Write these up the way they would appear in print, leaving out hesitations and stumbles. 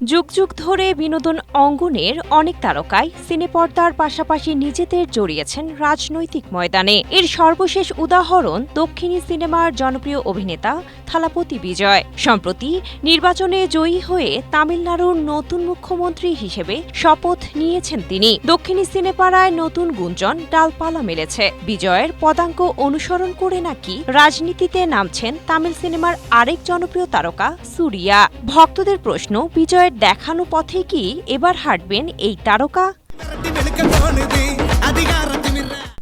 যুগ যুগ ধরে বিনোদন অঙ্গনের অনেক তারকাই সিনেপর্দার পাশাপাশি নিজেদের জড়িয়েছেন রাজনৈতিক ময়দানে। এর সর্বশেষ উদাহরণ দক্ষিণী সিনেমার জনপ্রিয় অভিনেতা থালাপতি বিজয়। সম্প্রতি নির্বাচনে জয়ী হয়ে তামিলনাড়ুর নতুন মুখ্যমন্ত্রী হিসেবে শপথ নিয়েছেন তিনি। দক্ষিণী সিনেপাড়ায় নতুন গুঞ্জন ডালপালা মেলেছে। বিজয়ের পদাঙ্ক অনুসরণ করে নাকি রাজনীতিতে নামছেন তামিল সিনেমার আরেক জনপ্রিয় তারকা সুরিয়া। ভক্তদের প্রশ্ন, বিজয়ের দেখানো পথে কি এবার হাঁটবেন এই তারকা?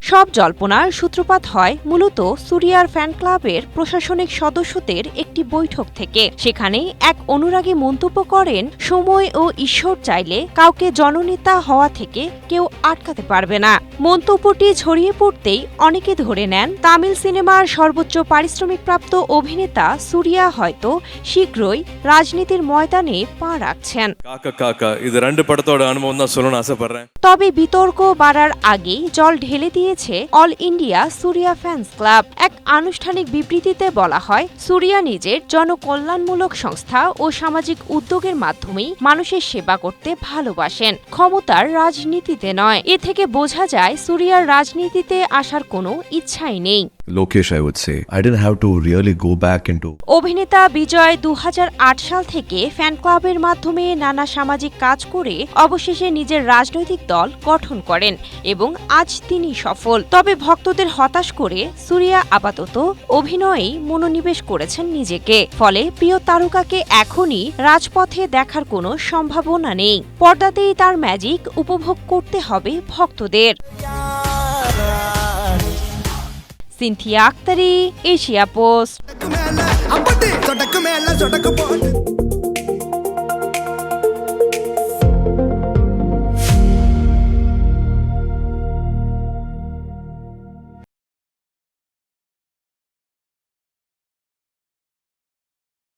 সব জল্পনার সূত্রপাত হয় মূলত সুরিয়ার ফ্যান ক্লাবের প্রশাসনিক সদস্যদের একটি বৈঠক থেকে। সেখানেই এক অনুরাগী মন্তব্য করেন, সময় ও ঈশ্বর চাইলে কাউকে জননেতা হওয়া থেকে কেউ আটকাতে পারবে না। মন্তব্যটি ছড়িয়ে পড়তেই অনেকে ধরে নেন তামিল সিনেমার সর্বোচ্চ পারিশ্রমিকপ্রাপ্ত অভিনেতা সুরিয়া হয়তো শীঘ্রই রাজনীতির ময়দানে পা রাখছেন। তবে বিতর্ক বাড়ার আগেই জল ঢেলে দিয়েছে all India Suriya fans club. এক আনুষ্ঠানিক বিবৃতিতে বলা হয়, সুরিয়া নিজের জনকল্যাণমূলক সংস্থা ও সামাজিক উদ্যোগের মাধ্যমেই মানুষের সেবা করতে ভালোবাসেন, ক্ষমতার রাজনীতিতে নয়। এ থেকে বোঝা যায় সুরিয়ার রাজনীতিতে আসার কোনো ইচ্ছাই নেই। Lokesh, I would say. I didn't have to really go back into. অভিনেতা বিজয় 2008 সাল থেকে ফ্যান ক্লাবের মাধ্যমে নানা সামাজিক কাজ করে অবশেষে নিজের রাজনৈতিক দল গঠন করেন এবং আজ তিনি সফল। তবে ভক্তদের হতাশ করে সুরিয়া আপাতত অভিনয়েই মনোনিবেশ করেছেন নিজেকে। ফলে প্রিয় তারকাকে এখনই রাজপথে দেখার কোনো সম্ভাবনা নেই। পর্দাতেই তার ম্যাজিক উপভোগ করতে হবে ভক্তদের। Sinthia Akhtari, Asia post.